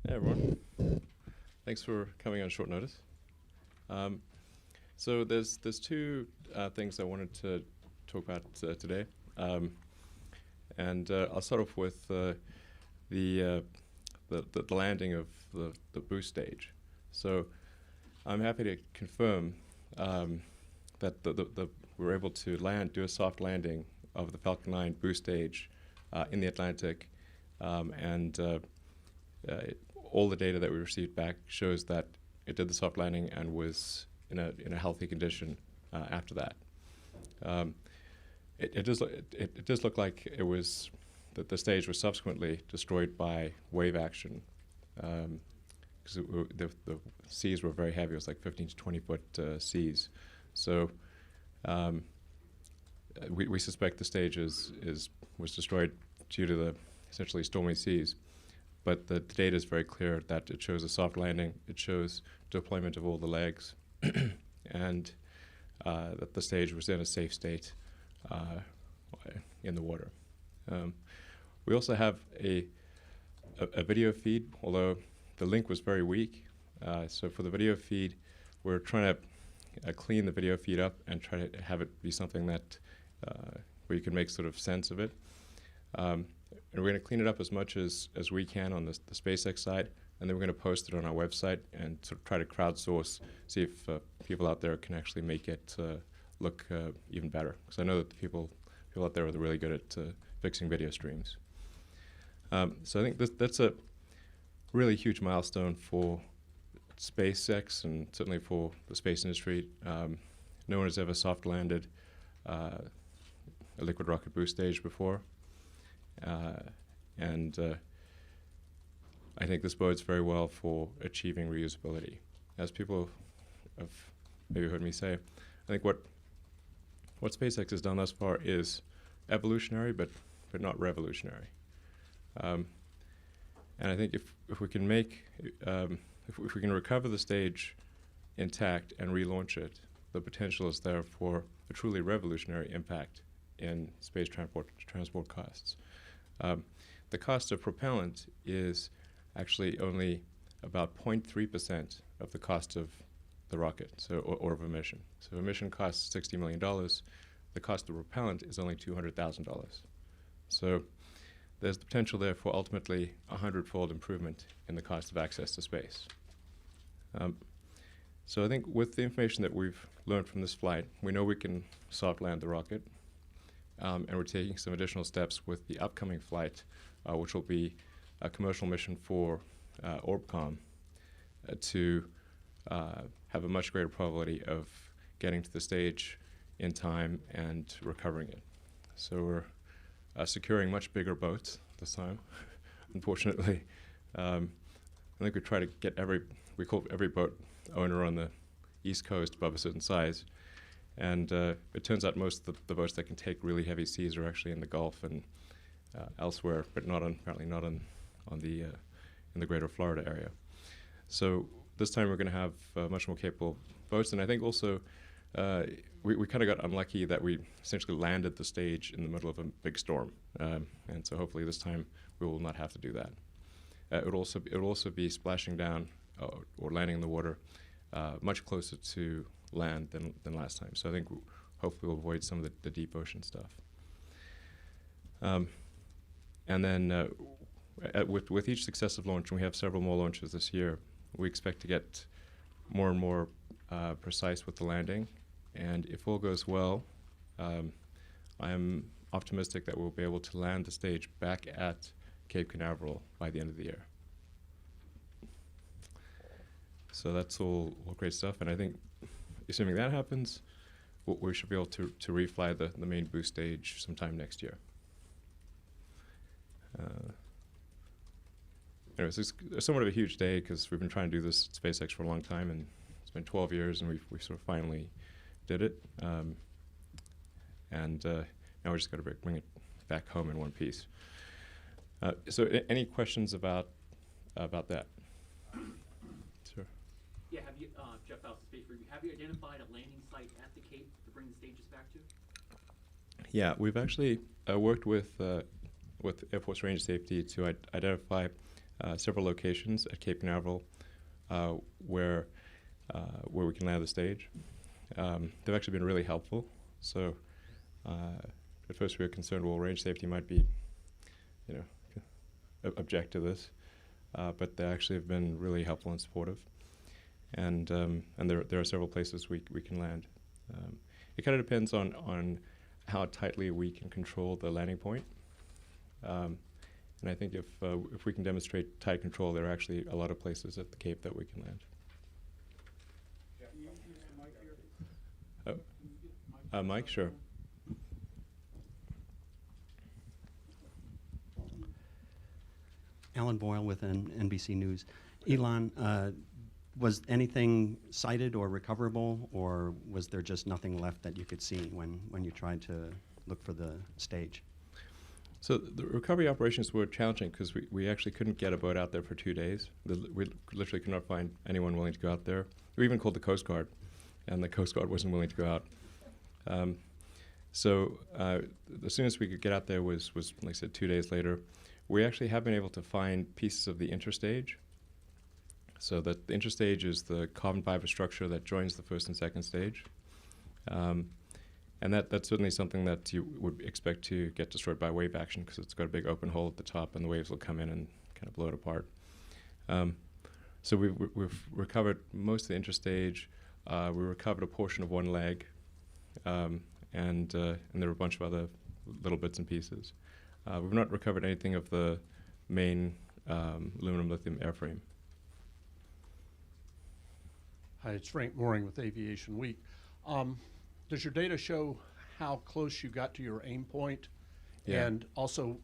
Hey everyone, thanks for coming on short notice. So there's two things I wanted to talk about today, and I'll start off with the landing of the boost stage. So I'm happy to confirm that we were able to do a soft landing of the Falcon 9 boost stage in the Atlantic, and all the data that we received back shows that it did the soft landing and was in a healthy condition after that. It does look like it was that the stage was subsequently destroyed by wave action, because the seas were very heavy. It was like 15 to 20 foot seas. So we suspect the stage was destroyed due to the essentially stormy seas. But the data is very clear that it shows a soft landing, it shows deployment of all the legs, and that the stage was in a safe state in the water. We also have a video feed, although the link was very weak. So for the video feed, we're trying to clean the video feed up and try to have it be something that where you can make sort of sense of it. And we're going to clean it up as much as we can on the SpaceX side, and then we're going to post it on our website and sort of try to crowdsource, see if people out there can actually make it look even better. Because I know that the people out there are really good at fixing video streams. So I think that's a really huge milestone for SpaceX and certainly for the space industry. No one has ever soft landed a liquid rocket boost stage before. And I think this bodes very well for achieving reusability. As people have maybe heard me say, I think what SpaceX has done thus far is evolutionary, but not revolutionary. And I think if we can if we can recover the stage intact and relaunch it, the potential is there for a truly revolutionary impact in space transport costs. The cost of propellant is actually only about 0.3% of the cost of the rocket, or of a mission. So a mission costs $60 million. The cost of propellant is only $200,000. So there's the potential there for ultimately a 100-fold improvement in the cost of access to space. So I think with the information that we've learned from this flight, we know we can soft land the rocket. And we're taking some additional steps with the upcoming flight, which will be a commercial mission for Orbcomm to have a much greater probability of getting to the stage in time and recovering it. So we're securing much bigger boats this time, unfortunately. I think we try to get we call every boat owner on the East Coast above a certain size. And it turns out most of the boats that can take really heavy seas are actually in the Gulf and elsewhere, but apparently not in the greater Florida area. So this time we're going to have much more capable boats, and I think also we kind of got unlucky that we essentially landed the stage in the middle of a big storm, and so hopefully this time we will not have to do that. It will also be splashing down or landing in the water much closer to land than last time. So I think hopefully we'll avoid some of the deep ocean stuff. And then with each successive launch, and we have several more launches this year, we expect to get more and more precise with the landing. And if all goes well, I'm optimistic that we'll be able to land the stage back at Cape Canaveral by the end of the year. So that's all great stuff, and I think assuming that happens, we should be able to refly the main boost stage sometime next year. Anyways, it's somewhat of a huge day because we've been trying to do this at SpaceX for a long time, and it's been 12 years, and we sort of finally did it. And now we just got to bring it back home in one piece. So any questions about that? Sure. Yeah, have you, Jeff Faust, Space Review, have you identified a landing site at the Cape to bring the stages back to? Yeah, we've actually worked with Air Force Range Safety to identify several locations at Cape Canaveral where we can land the stage. They've actually been really helpful. So at first we were concerned, well, range safety might be, object to this, but they actually have been really helpful and supportive. And there are several places we can land. It kind of depends on how tightly we can control the landing point. And I think if we can demonstrate tight control, there are actually a lot of places at the Cape that we can land. Mike, sure. Alan Boyle with NBC News. Elon, was anything sighted or recoverable, or was there just nothing left that you could see when you tried to look for the stage? So the recovery operations were challenging because we actually couldn't get a boat out there for 2 days. We literally could not find anyone willing to go out there. We even called the Coast Guard, and the Coast Guard wasn't willing to go out. So as soon as we could get out there was, like I said, 2 days later. We actually have been able to find pieces of the interstage. So that the interstage is the carbon fiber structure that joins the first and second stage. And that's certainly something that you would expect to get destroyed by wave action because it's got a big open hole at the top and the waves will come in and kind of blow it apart. So we've recovered most of the interstage. We recovered a portion of one leg, and there were a bunch of other little bits and pieces. We've not recovered anything of the main aluminum lithium airframe. Hi, it's Frank Mooring with Aviation Week. Does your data show how close you got to your aim point? Yeah. And also,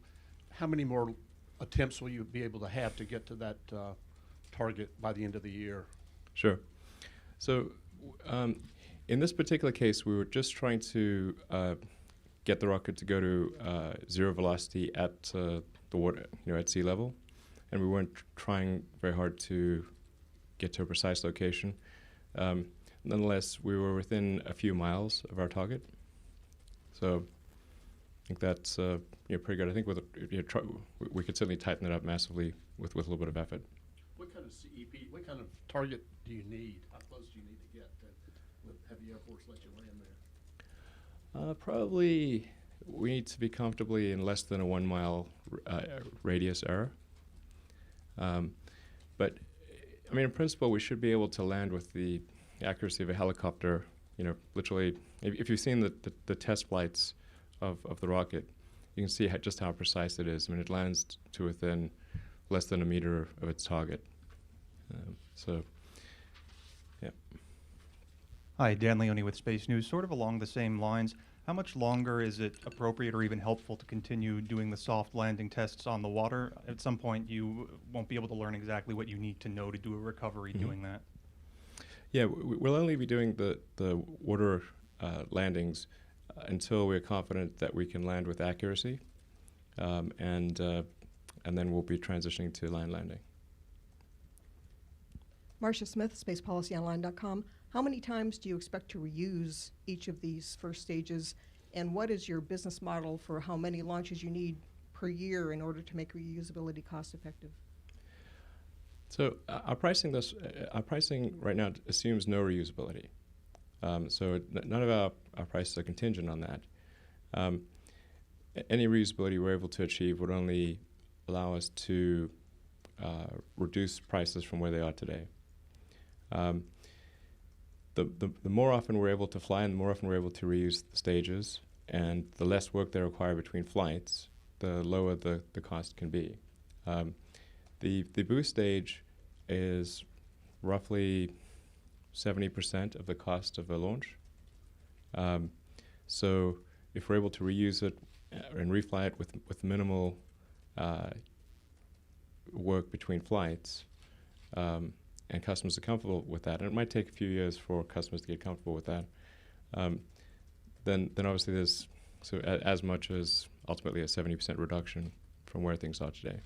how many more attempts will you be able to have to get to that target by the end of the year? Sure. So in this particular case, we were just trying to get the rocket to go to zero velocity at the water, at sea level, and we weren't trying very hard to get to a precise location. Nonetheless, we were within a few miles of our target, so I think that's pretty good. I think we could certainly tighten it up massively with a little bit of effort. What kind of CEP, what kind of target do you need? How close do you need to get to have the Air Force let you land there? Probably we need to be comfortably in less than a 1 mile radius error. But I mean, in principle, we should be able to land with the accuracy of a helicopter. Literally, if you've seen the test flights of the rocket, you can see just how precise it is. I mean, it lands to within less than a meter of its target. So, yeah. Hi, Dan Leone with Space News. Sort of along the same lines, how much longer is it appropriate or even helpful to continue doing the soft landing tests on the water? At some point, you won't be able to learn exactly what you need to know to do a recovery doing that. Yeah, we'll only be doing the water landings until we're confident that we can land with accuracy, and then we'll be transitioning to land landing. Marcia Smith, SpacePolicyOnline.com. How many times do you expect to reuse each of these first stages, and what is your business model for how many launches you need per year in order to make reusability cost effective? So our pricing right now assumes no reusability. So none of our prices are contingent on that. Any reusability we're able to achieve would only allow us to reduce prices from where they are today. The more often we're able to fly and the more often we're able to reuse the stages and the less work they require between flights, the lower the cost can be. The boost stage is roughly 70% of the cost of a launch. So if we're able to reuse it and refly it with minimal work between flights, and customers are comfortable with that, and it might take a few years for customers to get comfortable with that, then obviously there's as much as ultimately a 70% reduction from where things are today.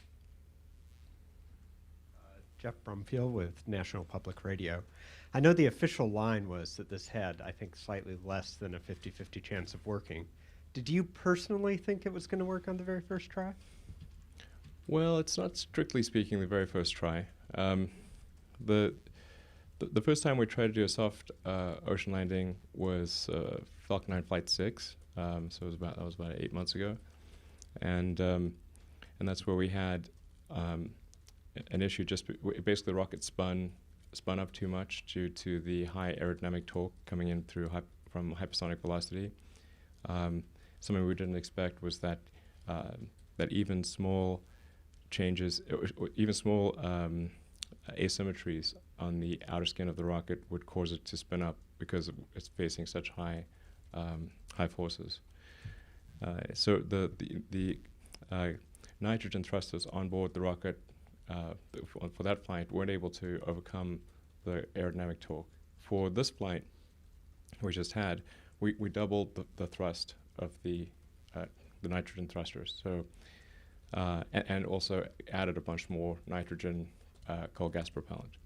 Jeff Brumfield with National Public Radio. I know the official line was that this had, I think, slightly less than a 50-50 chance of working. Did you personally think it was going to work on the very first try? Well, it's not strictly speaking the very first try. The the first time we tried to do a soft ocean landing was Falcon 9 Flight 6. So that was about 8 months ago, and that's where we had an issue. Basically, the rocket spun up too much due to the high aerodynamic torque coming in from hypersonic velocity. Something we didn't expect was that even small changes, or even small asymmetries on the outer skin of the rocket would cause it to spin up because it's facing such high forces. So the nitrogen thrusters on board the rocket for that flight weren't able to overcome the aerodynamic torque. For this flight we just had, we doubled the thrust of the nitrogen thrusters. So and also added a bunch more nitrogen coal gas propellant.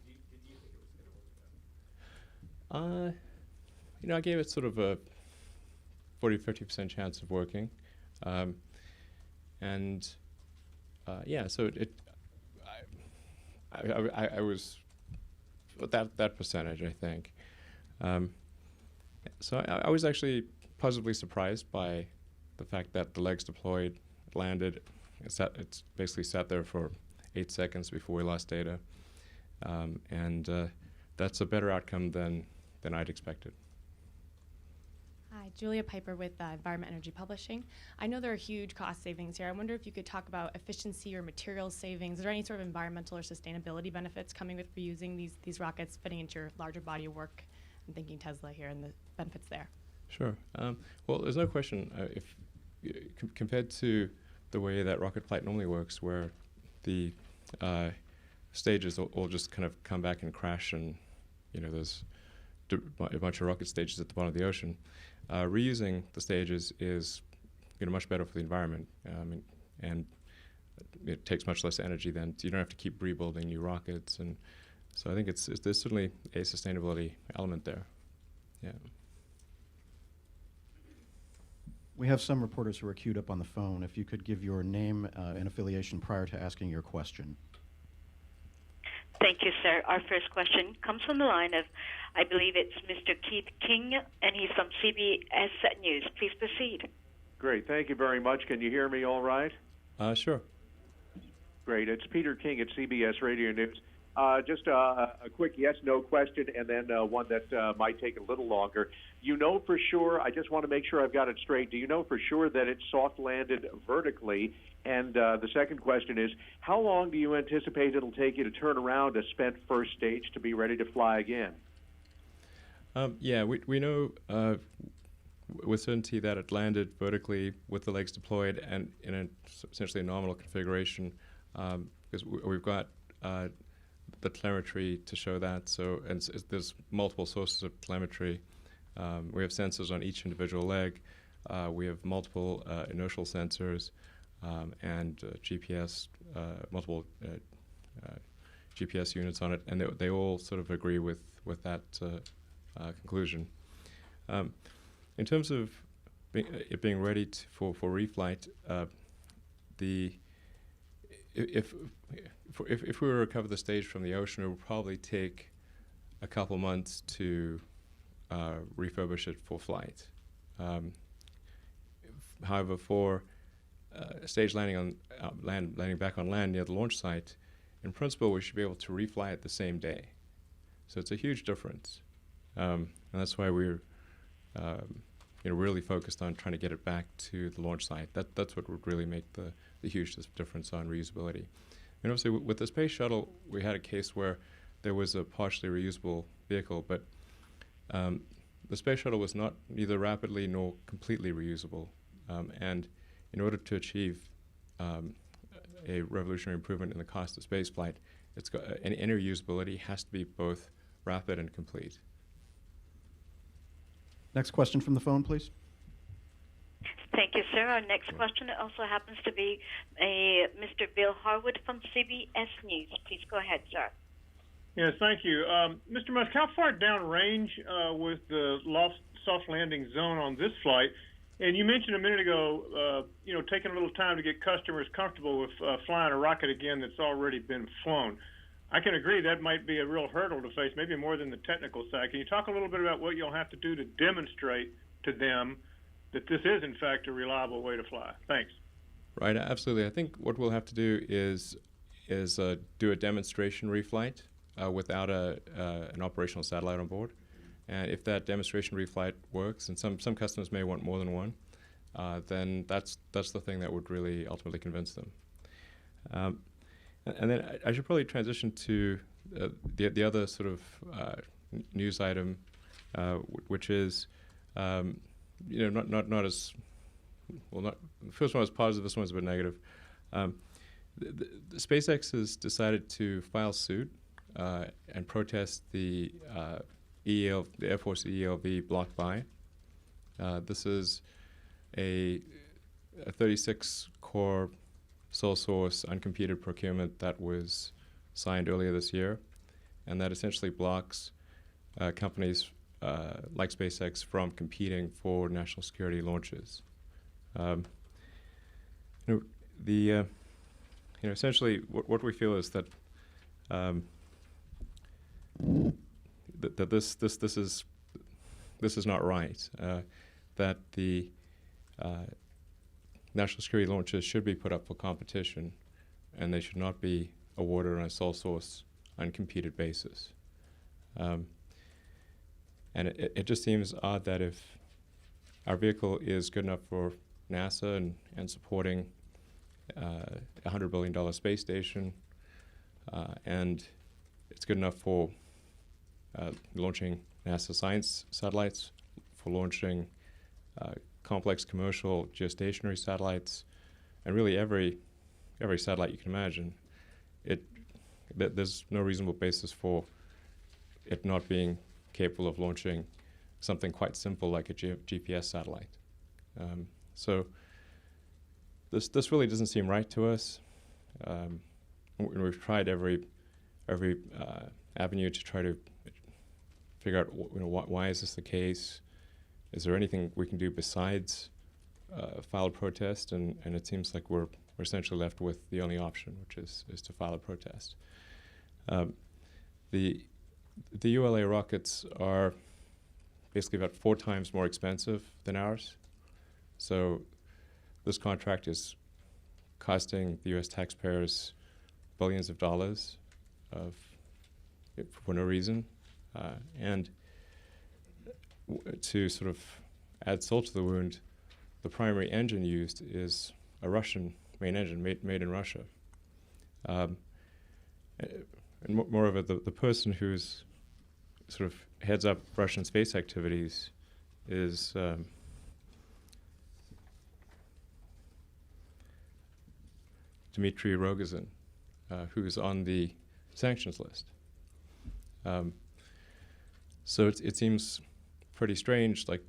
Did you think it was going to work out? I gave it sort of a 40-50% chance of working, and so I was that percentage, I think. So I was actually positively surprised by the fact that the legs deployed, landed. It's basically sat there for 8 seconds before we lost data, and that's a better outcome than I'd expected. Hi, Julia Piper with Environment Energy Publishing. I know there are huge cost savings here. I wonder if you could talk about efficiency or materials savings. Is there any sort of environmental or sustainability benefits coming with reusing these rockets fitting into your larger body of work? I'm thinking Tesla here and the benefits there. Sure. Well, there's no question. If compared to the way that rocket flight normally works, where the stages all just kind of come back and crash, and there's a bunch of rocket stages at the bottom of the ocean. Reusing the stages is much better for the environment, and it takes much less energy. Then you don't have to keep rebuilding new rockets, and so I think there's certainly a sustainability element there. Yeah. We have some reporters who are queued up on the phone. If you could give your name and affiliation prior to asking your question. Thank you, sir. Our first question comes from the line of, I believe it's Mr. Keith King, and he's from CBS News. Please proceed. Great. Thank you very much. Can you hear me all right? Sure. Great. It's Peter King at CBS Radio News. Just a quick yes/no question, and then one that might take a little longer. You know for sure, I just want to make sure I've got it straight. Do you know for sure that it's soft landed vertically? And the second question is, how long do you anticipate it'll take you to turn around a spent first stage to be ready to fly again? We know with certainty that it landed vertically with the legs deployed and in essentially a nominal configuration, because we've got the telemetry to show that. So, and there's multiple sources of telemetry. We have sensors on each individual leg. We have multiple inertial sensors and GPS, multiple GPS units on it, and they all sort of agree with that conclusion. In terms of it being ready for reflight, if we were to recover the stage from the ocean, it would probably take a couple months to refurbish it for flight. However, for stage landing back on land near the launch site, in principle, we should be able to refly it the same day. So it's a huge difference, and that's why we're really focused on trying to get it back to the launch site. That's what would really make the huge difference on reusability. And obviously, with the space shuttle, we had a case where there was a partially reusable vehicle, but the space shuttle was neither rapidly nor completely reusable. And in order to achieve a revolutionary improvement in the cost of spaceflight, any reusability has to be both rapid and complete. Next question from the phone, please. Thank you, sir. Our next question also happens to be Mr. Bill Harwood from CBS News. Please go ahead, sir. Yes, thank you. Mr. Musk, how far downrange with the soft landing zone on this flight And you mentioned a minute ago, taking a little time to get customers comfortable with flying a rocket again that's already been flown. I can agree that might be a real hurdle to face, maybe more than the technical side. Can you talk a little bit about what you'll have to do to demonstrate to them that this is, in fact, a reliable way to fly? Thanks. Right, absolutely. I think what we'll have to do is do a demonstration reflight without an operational satellite on board. And if that demonstration reflight works, and some customers may want more than one, then that's the thing that would really ultimately convince them. And then I should probably transition to the other sort of news item, which is not as well. Not the first one was positive. This one's a bit negative. The SpaceX has decided to file suit and protest the Air Force ELV block buy. This is a 36-core sole source uncompeted procurement that was signed earlier this year, and that essentially blocks companies like SpaceX from competing for national security launches. Essentially, what we feel is that that this is not right. That the national security launches should be put up for competition, and they should not be awarded on a sole source, uncompeted basis. And it just seems odd that if our vehicle is good enough for NASA and supporting a $100 billion space station, and it's good enough for launching NASA science satellites, for launching complex commercial geostationary satellites, and really every satellite you can imagine. There's no reasonable basis for it not being capable of launching something quite simple like a GPS satellite. So this really doesn't seem right to us. We've tried every avenue to try to figure out why is this the case. Is there anything we can do besides file a protest? And it seems like we're essentially left with the only option, which is to file a protest. The ULA rockets are basically about 4 times more expensive than ours. So this contract is costing the U.S. taxpayers billions of dollars for no reason. And to sort of add salt to the wound, the primary engine used is a Russian main engine made in Russia. And moreover, the person who's sort of heads up Russian space activities is Dmitry Rogozin, who's on the sanctions list. So it seems pretty strange, like,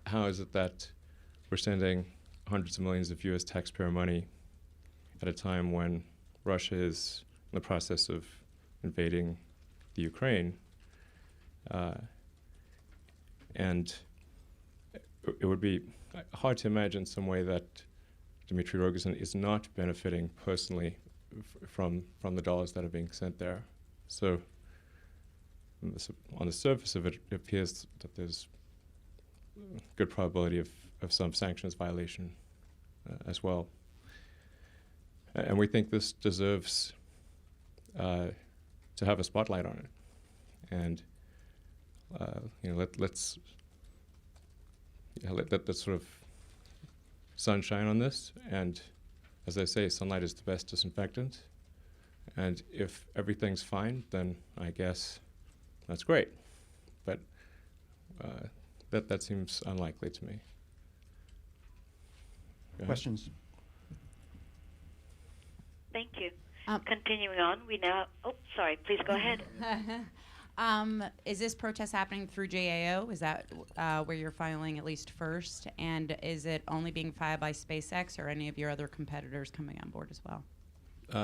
how is it that we're sending hundreds of millions of U.S. taxpayer money at a time when Russia is in the process of invading the Ukraine? And it would be hard to imagine some way that Dmitry Rogozin is not benefiting personally from the dollars that are being sent there. So on the surface of it, it appears that there's good probability of some sanctions violation as well. And we think this deserves to have a spotlight on it. And let's let the sort of sunshine on this. And as I say, sunlight is the best disinfectant. And if everything's fine, then I guess that's great. But that seems unlikely to me. Questions? Thank you. Continuing on, we now. Oh, sorry. Please go ahead. Is this protest happening through GAO? Is that where you're filing at least first? And is it only being filed by SpaceX or any of your other competitors coming on board as well?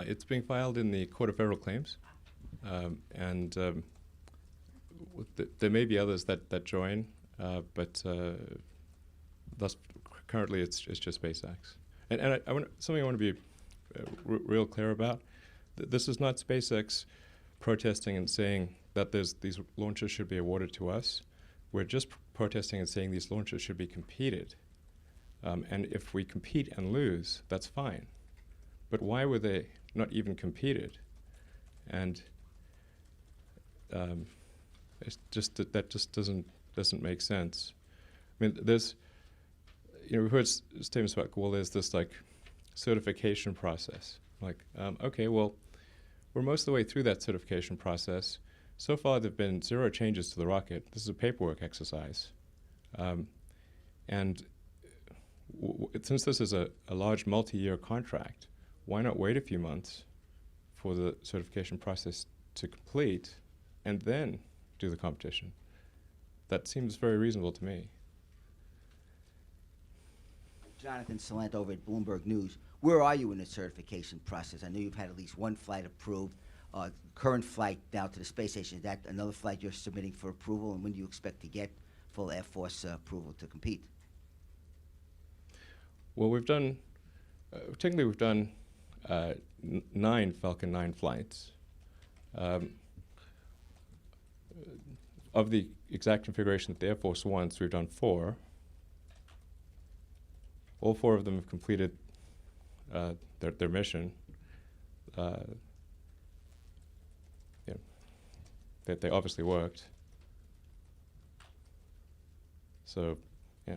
It's being filed in the Court of Federal Claims, and there may be others that join, but thus currently it's just SpaceX. And something I want to be real clear about. This is not SpaceX protesting and saying that these launches should be awarded to us. We're just protesting and saying these launches should be competed. And if we compete and lose, that's fine. But why were they not even competed? And it's just that just doesn't make sense. I mean, we've heard statements about, well, there's this like certification process. Like, okay, well, we're most of the way through that certification process. So far, there've been 0 changes to the rocket. This is a paperwork exercise, and since this is a large multi-year contract, why not wait a few months for the certification process to complete and then do the competition? That seems very reasonable to me. Jonathan Salant over at Bloomberg News. Where are you in the certification process? I know you've had at least one flight approved. Current flight down to the space station, is that another flight you're submitting for approval? And when do you expect to get full Air Force approval to compete? Well, we've done, technically we've done 9 Falcon 9 flights. Of the exact configuration that the Air Force wants, we've done 4. All 4 of them have completed their mission. They obviously worked. So, yeah.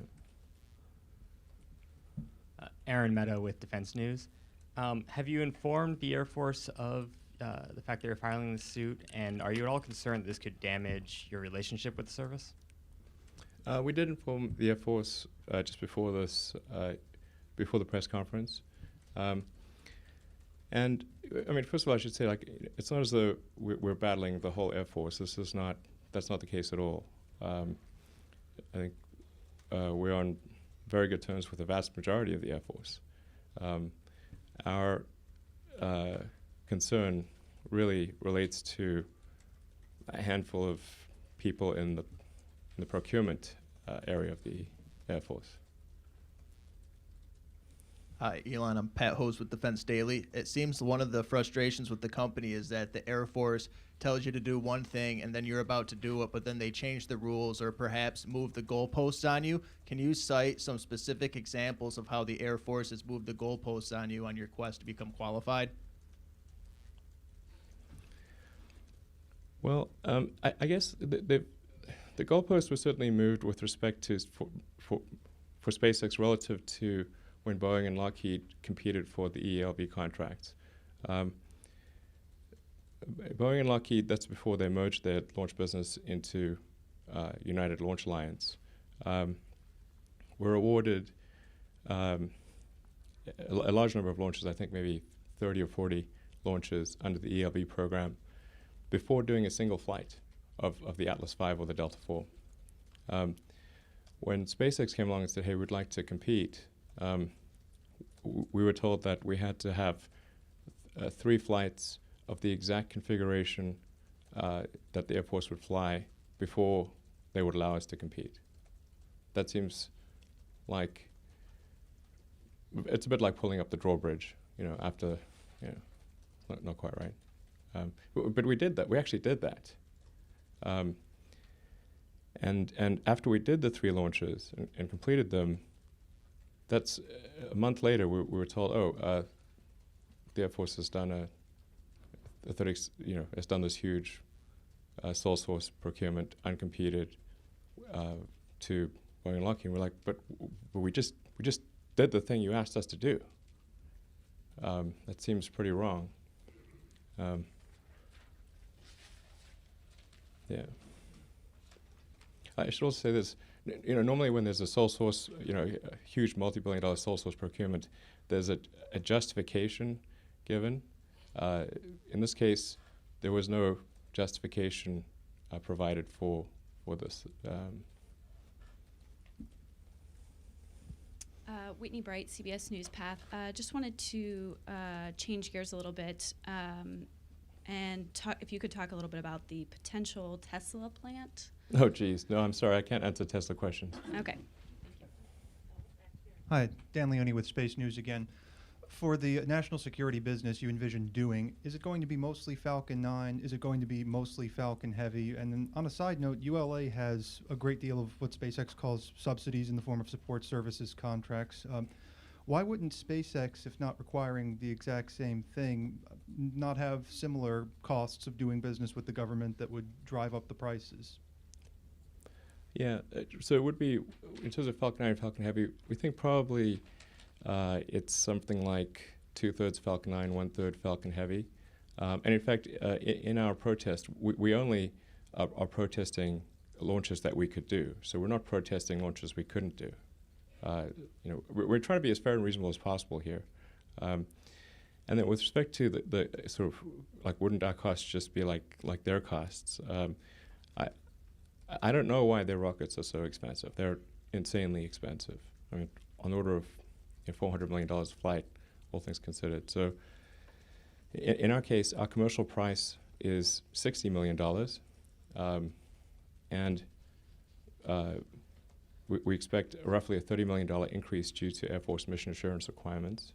Aaron Meadow with Defense News. Have you informed the Air Force of the fact that you're filing this suit, and are you at all concerned that this could damage your relationship with the service? We did inform the Air Force just before this, before the press conference. And I mean, first of all, I should say, like, it's not as though we're battling the whole Air Force. That's not the case at all. I think we're on very good terms with the vast majority of the Air Force. Our concern really relates to a handful of people in the procurement area of the Air Force. Hi, Elon. I'm Pat Hose with Defense Daily. It seems one of the frustrations with the company is that the Air Force tells you to do one thing and then you're about to do it, but then they change the rules or perhaps move the goalposts on you. Can you cite some specific examples of how the Air Force has moved the goalposts on you on your quest to become qualified? Well, I guess the goalposts were certainly moved with respect to for SpaceX relative to when Boeing and Lockheed competed for the ELB contracts. Boeing and Lockheed, that's before they merged their launch business into United Launch Alliance, were awarded a large number of launches, I think maybe 30 or 40 launches under the ELB program before doing a single flight of the Atlas V or the Delta IV. When SpaceX came along and said, hey, we'd like to compete, we were told that we had to have 3 flights of the exact configuration that the Air Force would fly before they would allow us to compete. That seems like, it's a bit like pulling up the drawbridge, after, not quite right. But we did that, we actually did that. And after we did the 3 launches and completed them, that's a month later we were told, the Air Force has done has done this huge sole source procurement, uncompeted, to Boeing and Lockheed. We're like, but we just did the thing you asked us to do. That seems pretty wrong. Yeah. I should also say this. Normally when there's a sole source, a huge multi-billion-dollar sole source procurement, there's a justification given. In this case, there was no justification provided for this. Whitney Bright, CBS News Path. Just wanted to change gears a little bit. And if you could talk a little bit about the potential Tesla plant. Oh, geez. No, I'm sorry. I can't answer Tesla questions. Okay. Hi, Dan Leone with Space News again. For the national security business you envision doing, is it going to be mostly Falcon 9? Is it going to be mostly Falcon Heavy? And then on a side note, ULA has a great deal of what SpaceX calls subsidies in the form of support services contracts. Why wouldn't SpaceX, if not requiring the exact same thing, not have similar costs of doing business with the government that would drive up the prices? Yeah, so it would be, in terms of Falcon 9 and Falcon Heavy, we think probably it's something like 2/3 Falcon 9, 1/3 Falcon Heavy. And in fact, in our protest, we only are protesting launches that we could do. So we're not protesting launches we couldn't do. We're trying to be as fair and reasonable as possible here. And then with respect to the sort of, like, wouldn't our costs just be like their costs? I don't know why their rockets are so expensive. They're insanely expensive. I mean, on the order of $400 million a flight, all things considered. So in our case, our commercial price is $60 million. And we expect roughly a $30 million increase due to Air Force mission assurance requirements.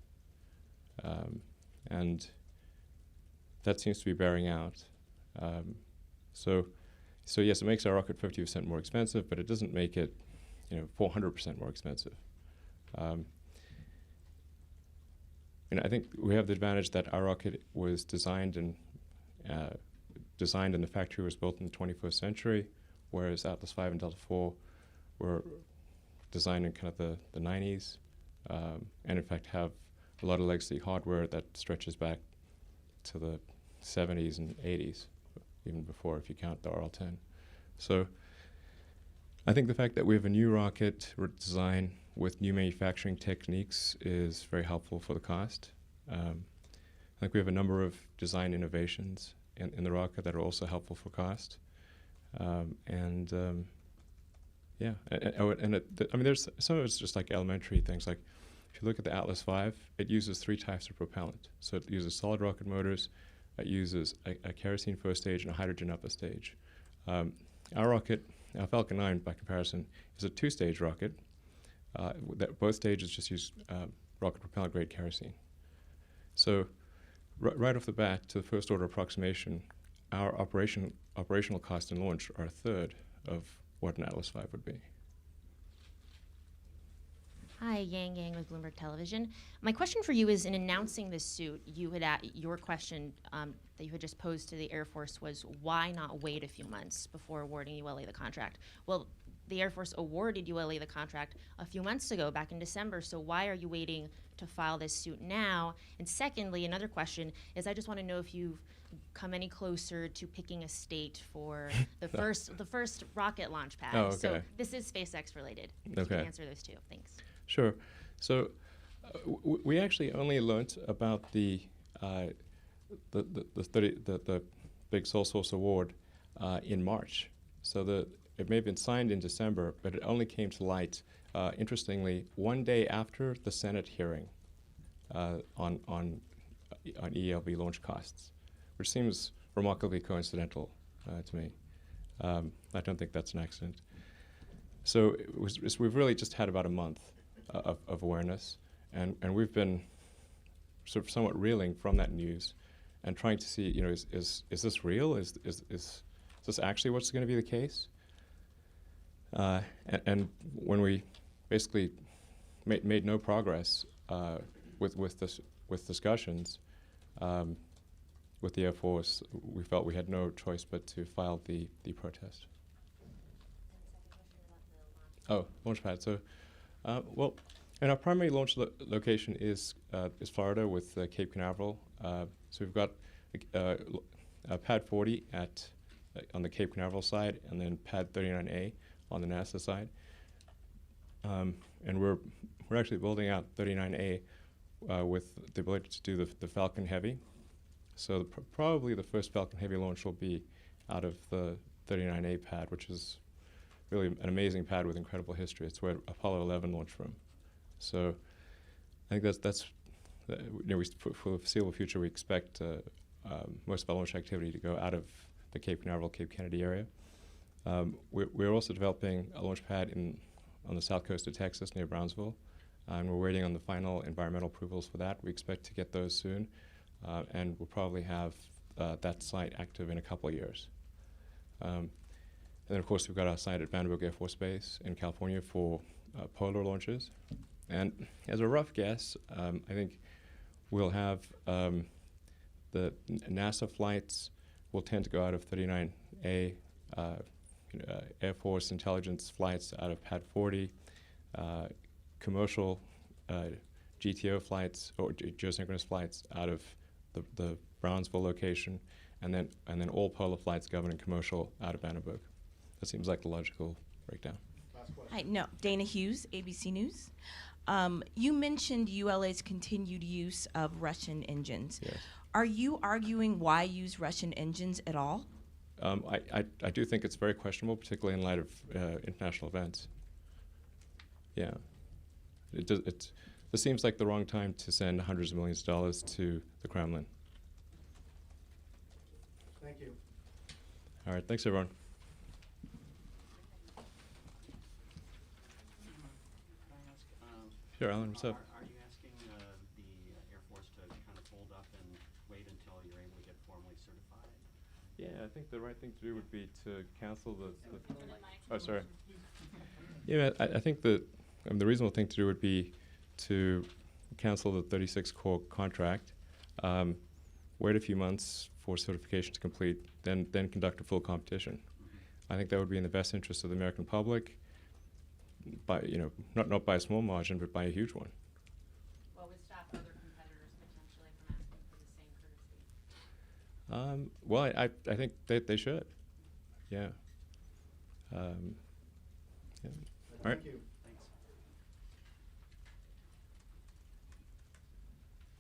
And that seems to be bearing out. So yes, it makes our rocket 50% more expensive, but it doesn't make it 400% more expensive. And I think we have the advantage that our rocket was designed and the factory was built in the 21st century, whereas Atlas V and Delta IV were designed in kind of the 90s, and in fact have a lot of legacy hardware that stretches back to the 70s and 80s, even before if you count the RL-10. So I think the fact that we have a new rocket design with new manufacturing techniques is very helpful for the cost. I think we have a number of design innovations in the rocket that are also helpful for cost. I mean, there's some of it's just like elementary things. Like if you look at the Atlas V, it uses 3 types of propellant. So it uses solid rocket motors, it uses a kerosene first stage and a hydrogen upper stage. Our rocket, our Falcon 9 by comparison, is a 2-stage rocket. That both stages just use rocket propellant grade kerosene. So right off the bat, to the first order approximation, our operational cost and launch are a third of what an Atlas V would be. Hi, Yang with Bloomberg Television. My question for you is, in announcing this suit, your question that you had just posed to the Air Force was, why not wait a few months before awarding ULA the contract? Well, the Air Force awarded ULA the contract a few months ago, back in December, so why are you waiting to file this suit now? And secondly, another question is, I just want to know if you've come any closer to picking a state for the first rocket launch pad. Oh, okay. So this is SpaceX related. If you can answer those two. Thanks. Sure. So we actually only learned about the big sole source award in March. So it may have been signed in December, but it only came to light, interestingly, one day after the Senate hearing on ELV launch costs, which seems remarkably coincidental to me. I don't think that's an accident. So we've really just had about a month of awareness, and we've been sort of somewhat reeling from that news and trying to see, is this real? Is this actually what's going to be the case? And when we basically made no progress with discussions with the Air Force, we felt we had no choice but to file the protest. Oh, launch pad. So, well, and our primary launch location is Florida with Cape Canaveral. So we've got pad 40 on the Cape Canaveral side, and then pad 39A on the NASA side. And we're actually building out 39A with the ability to do the Falcon Heavy. So probably the first Falcon Heavy launch will be out of the 39A pad, which is really an amazing pad with incredible history. It's where Apollo 11 launched from. So I think that's for the foreseeable future, we expect most of our launch activity to go out of the Cape Canaveral, Cape Kennedy area. We're also developing a launch pad on the south coast of Texas near Brownsville, and we're waiting on the final environmental approvals for that. We expect to get those soon, and we'll probably have that site active in a couple of years. And then, of course, we've got our site at Vandenberg Air Force Base in California for polar launches. And as a rough guess, I think we'll have the NASA flights will tend to go out of 39A, Air Force intelligence flights out of Pad 40, commercial GTO flights or geosynchronous flights out of the Brownsville location, and then all polar flights governing commercial out of Vandenberg. That seems like the logical breakdown. Hi, no, Dana Hughes, ABC News. You mentioned ULA's continued use of Russian engines. Yes. Are you arguing why use Russian engines at all? I do think it's very questionable, particularly in light of international events. Yeah. This seems like the wrong time to send hundreds of millions of dollars to the Kremlin. Thank you. All right, thanks everyone. Sure, Alan, what's up? Are you asking the Air Force to kind of hold up and wait until you're able to get formally certified? Yeah, I think the right thing to do would be to cancel the oh, sorry. Yeah, I think that the reasonable thing to do would be to cancel the 36 core contract, wait a few months for certification to complete, then conduct a full competition. I think that would be in the best interest of the American public, by not by a small margin, but by a huge one. What would stop other competitors potentially from asking for the same courtesy? Well, I think they should. Yeah. Yeah. All right. Thank you.